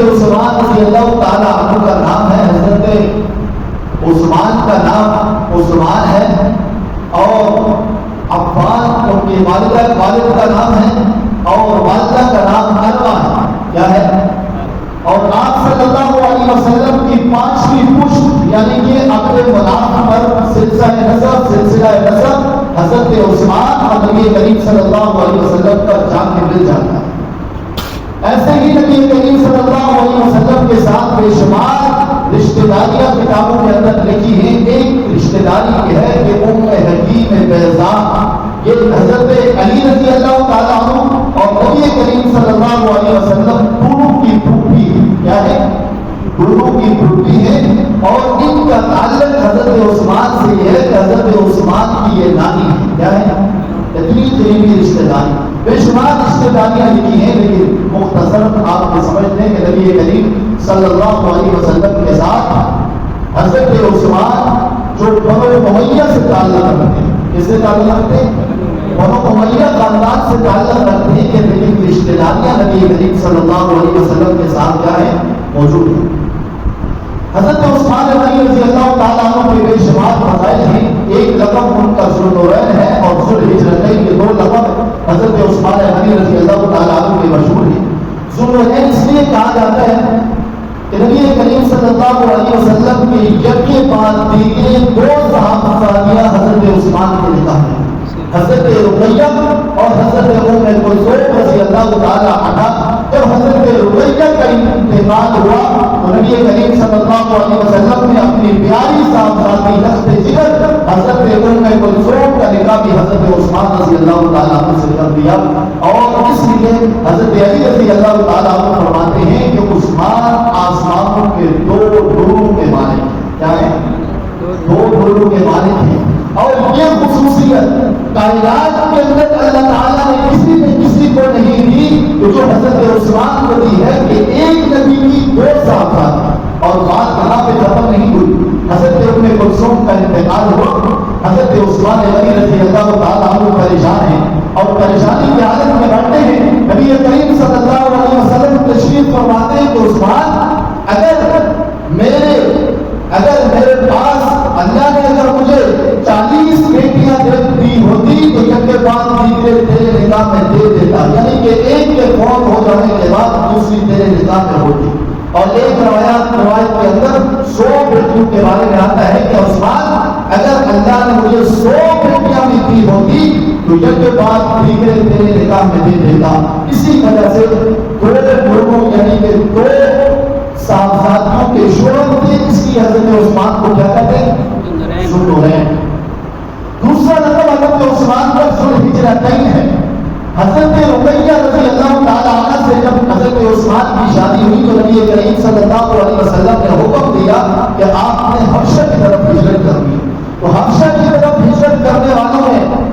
عثمان رضی اللہ تعالیٰ عنہ کا نام ہے، حضرت عثمان کا نام عثمان ہے، اور عفان ان کی والد کا نام ہے، اور والدہ کا نام اروا ہے. کیا ہے؟ اور آپ صلی اللہ علیہ وسلم کی 5ویں پشت یعنی کہ اپنے مناف پر سلسلہ نسب حضرت عثمان اور نبی کریم صلی اللہ علیہ وسلم کا جان کے مل جاتا ہے. ایسے ہی نبی کریم صلی اللہ علیہ وسلم کے ساتھ بے شمار رشتہ داریاں کتابوں کے اندر لکھی ہیں. ایک رشتہ داری یہ ہے کہ ام حکیم بیضا یہ حضرت علی رضی اللہ تعالیٰ عنہ اور نبی کریم صلی اللہ علیہ وسلم دونوں کی پھوپھی کیا ہے؟ دونوں کی پھوپھی ہے، اور ان کا تعلق حضرت عثمان سے یہ ہے کہ حضرت عثمان کی یہ نانی ہے. کیا ہے؟ اتنی قریبی رشتہ داری. بے شمار رشتہ داریاں لکھی ہیں، لیکن مختصر آپ یہ سمجھتے ہیں کہ نبی کریم صلی اللہ علیہ وسلم کے ساتھ حضرت عثمان جو بنو امیہ سے تعلق رکھتے ہیں، کس سے تعلق رکھتے ہیں؟ بنو امیہ خاندان سے تعلق رکھتے ہیں، کہ لیکن رشتہ داریاں نبی کریم صلی اللہ علیہ وسلم کے ساتھ کیا ہے؟ موجود ہیں. حضرت عثمان غنی رضی اللہ تعالیٰ عنہ کے بے شمار فضائل ہیں. ایک لقب ان کا ذوالنورین ہے، اور ذوالہجرتین کے 2 لقب حضرت عثمان غنی رضی اللہ تعالیٰ عنہ کے مشہور ہیں. ذوالنورین اس لیے کہا جاتا ہے کہ نبی کریم صلی اللہ علیہ وسلم کے یکے بعد دیگرے 2 صحابیاں حضرت عثمان کے نکاح ہیں، حضرت رقیہ اور حضرت ام کلثوم رضی اللہ تعالیٰ عنہ. جب حضرت رقیہ کا انتقال ہوا تو نبی کریم صلی اللہ علیہ وسلم نے اپنی پیاری صاحبزادی نفس جگر حضرت ام کلثوم کا نکاح بھی حضرت عثمان رضی اللہ تعالیٰ عنہ سے کر دیا. اور اس لیے حضرت علی رضی اللہ تعالیٰ عنہ فرماتے ہیں کہ عثمان آسمانوں کے 2 نوروں کے مالک ہیں. کیا ہے؟ 2 نوروں کے مالک ہیں. اور یہ خصوصیت کائنات کے اندر اللہ تعالیٰ نے کسی کو نہیں دی کہ جو حضرت عثمان کو دی ہے، کہ ایک نبی کی 2 صحابہ. اور بات یہاں پہ ختم نہیں ہوئی. حضرت ام کلثوم کا انتقال ہوا، حضرت عثمان غنی رضی اللہ تعالیٰ عنہ پریشان ہیں، اور پریشانی کی حالت میں بیٹھتے ہیں. نبی کریم صلی اللہ علیہ وسلم تشریف فرماتے ہیں کہ عثمان اگر میرے پاس اللہ نے اگر مجھے 40 بیٹیاں دی ہوتی تو یک کے بعد دیگرے تیرے نکاح میں دے دیتا، یعنی کہ ایک کے فوت ہو جانے کے بعد دوسری تیرے نکاح میں ہوتی. اور ایک روایت کے اندر 100 بیٹیوں کے بارے میں آتا ہے کہ عثمان اگر اللہ نے مجھے 100 بیٹیاں بھی دی ہوتی تو یک کے بعد دیگرے تیرے نکاح میں دے دیتا. اسی وجہ سے 2 لوگوں یعنی کہ 2 صاحبزادیوں کے شعر تھے، اس کی حضرت عثمان کو کیا کہتے ہیں؟ ذوالنورین. دوسرا لقب حضرت عثمان کا ذوالہجرتین ہے. حضرت رقیہ رضی اللہ تعالیٰ عنہ سے جب حضرت عثمان کی شادی ہوئی تو نبی کریم صلی اللہ علیہ وسلم نے حکم دیا کہ آپ نے حبشہ کی طرف ہجرت کرنی. تو حبشہ کی طرف ہجرت کرنے والوں میں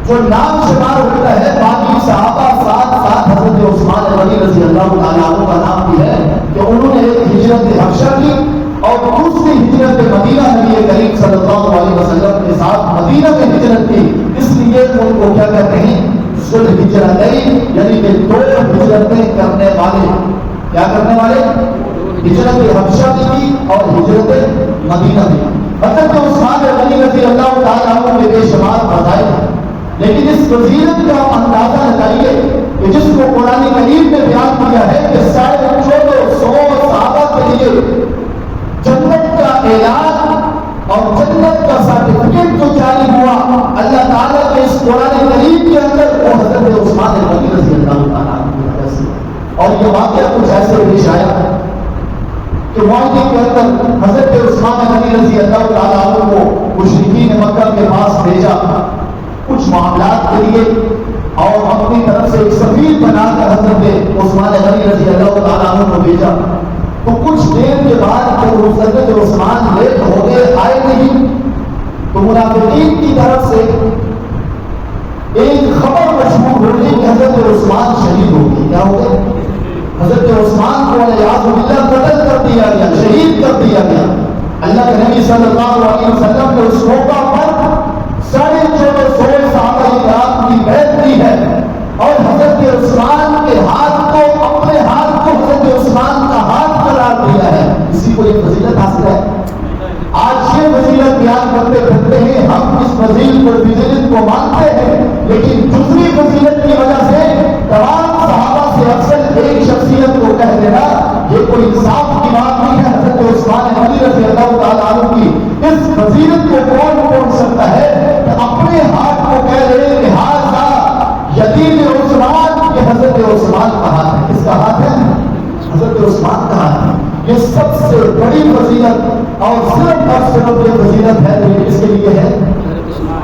جو نام شمار ہوتا ہے باقی صحابہ ساتھ حضرت عثمان غنی رضی اللہ تعالیٰ عنہ کا نام بھی ہے کہ انہوں نے ایک ہجرت حبشہ کی اور دوسری ہجرت مدینہ نبی کریم صلی اللہ علیہ وسلم کے ساتھ مدینہ میں ہجرت کی. اس لیے ان کو کیا کہتے ہیں؟ ذوالہجرتین، یعنی کہ 2 ہجرتیں کرنے والے. کیا کرنے والے؟ ہجرت حبشہ بھی کی اور ہجرت مدینہ بھی. حضرت عثمان غنی رضی اللہ تعالیٰ عنہ کے بے شمار فضائل ہیں، لیکن اس فضیلت کا اندازہ لگائیے کہ جس کو قرآن کریم نے بیان کیا ہے کہ 1450 صحابہ کے لیے جنت کا اعلان اور جنت کا سرٹیفکیٹ جو جاری ہوا اللہ تعالیٰ کے اس قرآن کریم کے اندر، وہ حضرت عثمان غنی رضی اللہ تعالیٰ عنہ کی وجہ سے. اور یہ واقعہ کچھ ایسے پیش آیا کہ معاہدے کے اندر حضرت عثمان غنی رضی اللہ تعالیٰ عنہ کو مشرکین مکہ کے پاس بھیجا کچھ معاملات کے لیے، اور اپنی طرف سے ایک سفیر بنا کر حضرت عثمان غنی رضی اللہ تعالیٰ عنہ کو بھیجا. تو کچھ دیر کے بعد جب حضرت عثمان لیٹ ہو گئے، آئے نہیں، تو منافقین کی طرف سے ایک خبر مشہور ہو گئی کہ حضرت عثمان شہید ہو گئے. کیا ہو گئے؟ حضرت عثمان کو والعیاذ باللہ قتل کر دیا گیا، شہید کر دیا گیا. اللہ کے نبی صلی اللہ علیہ وسلم نے اس موقع پر 1450 صحابہ کرام کی بیعت دی ہے، اور حضرت عثمان کے ہاتھ کو، اپنے ہاتھ کو حضرت عثمان کا کو مانتے ہیں، لیکن دوسری فضیلت کی وجہ سے تمام صحابہ سے اکثر ایک شخصیت کو کہہ دینا یہ کوئی انصاف کی بات نہیں ہے۔ حضرت عثمان غنی رضی اللہ تعالیٰ عنہ کی اس فضیلت کو کون کون سکتا ہے کہ اپنے ہاتھ کو کہہ دے لہٰذا یتیم عثمان، یہ حضرت عثمان کا ہاتھ ہے۔ کس کا ہاتھ ہے؟ حضرت عثمان کا ہاتھ ہے۔ یہ سب سے بڑی فضیلت اور صرف یہ فضیلت ہے تو یہ کس کے لیے ہے؟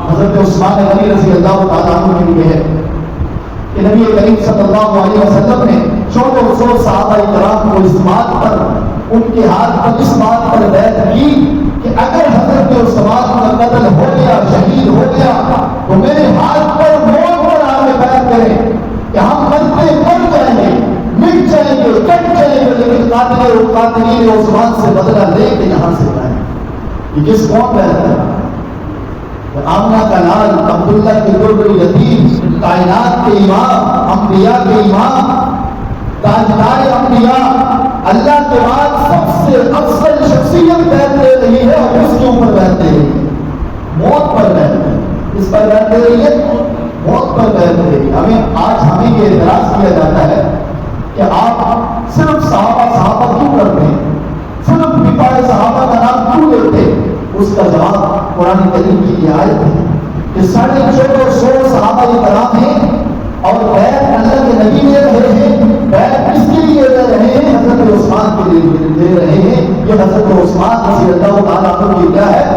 حضرت عثمان غنی رضی اللہ تعالیٰ عنہ کے لیے ہے کہ نبی کریم صلی اللہ علیہ وسلم نے 1400 صحابہ کرام کو اس بات پر، ان کے ہاتھ پر اس بات پر بیعت کی کہ اگر حضرت عثمان کا قتل ہو گیا، شہید ہو گیا تو میرے ہاتھ پر موت پر آگے بیعت کریں کہ ہم مرتے مر جائیں گے، مٹ جائیں گے، کٹ جائیں گے، لیکن قاتلین عثمان سے بدلہ لے کے یہاں سے جائیں۔ یہ کس قوم بیعت ہے؟ آمنہ کا لال، عبداللہ کے درد یتیم، کائنات کے امام، انبیاء کے امام، تاجدار انبیاء، اللہ کے بعد سب سے افضل شخصیت بیعت لے رہی ہے اور اس کے اوپر بیعت لے رہی ہے، موت پر بیعت لے رہی ہے۔ اس پر بیعت لے رہی ہے، موت پر بیعت لے رہی ہے۔ ہمیں یہ اعتراض کیا جاتا ہے کہ آپ صرف صحابہ کیوں کرتے ہیں، صرف بپائے صحابہ کا نام کیوں لیتے ہیں؟ اس کا جواب قرآن کریم کی یہ آیت ہے کہ 1450 صحابہ کرام ہیں اور بیعت اللہ کے نبی لے رہے ہیں۔ بیعت کس کے لیے لے رہے ہیں؟ حضرت عثمان کے لیے لے رہے ہیں۔ یہ حضرت عثمان رضی اللہ تعالیٰ عنہ کی کیا ہے؟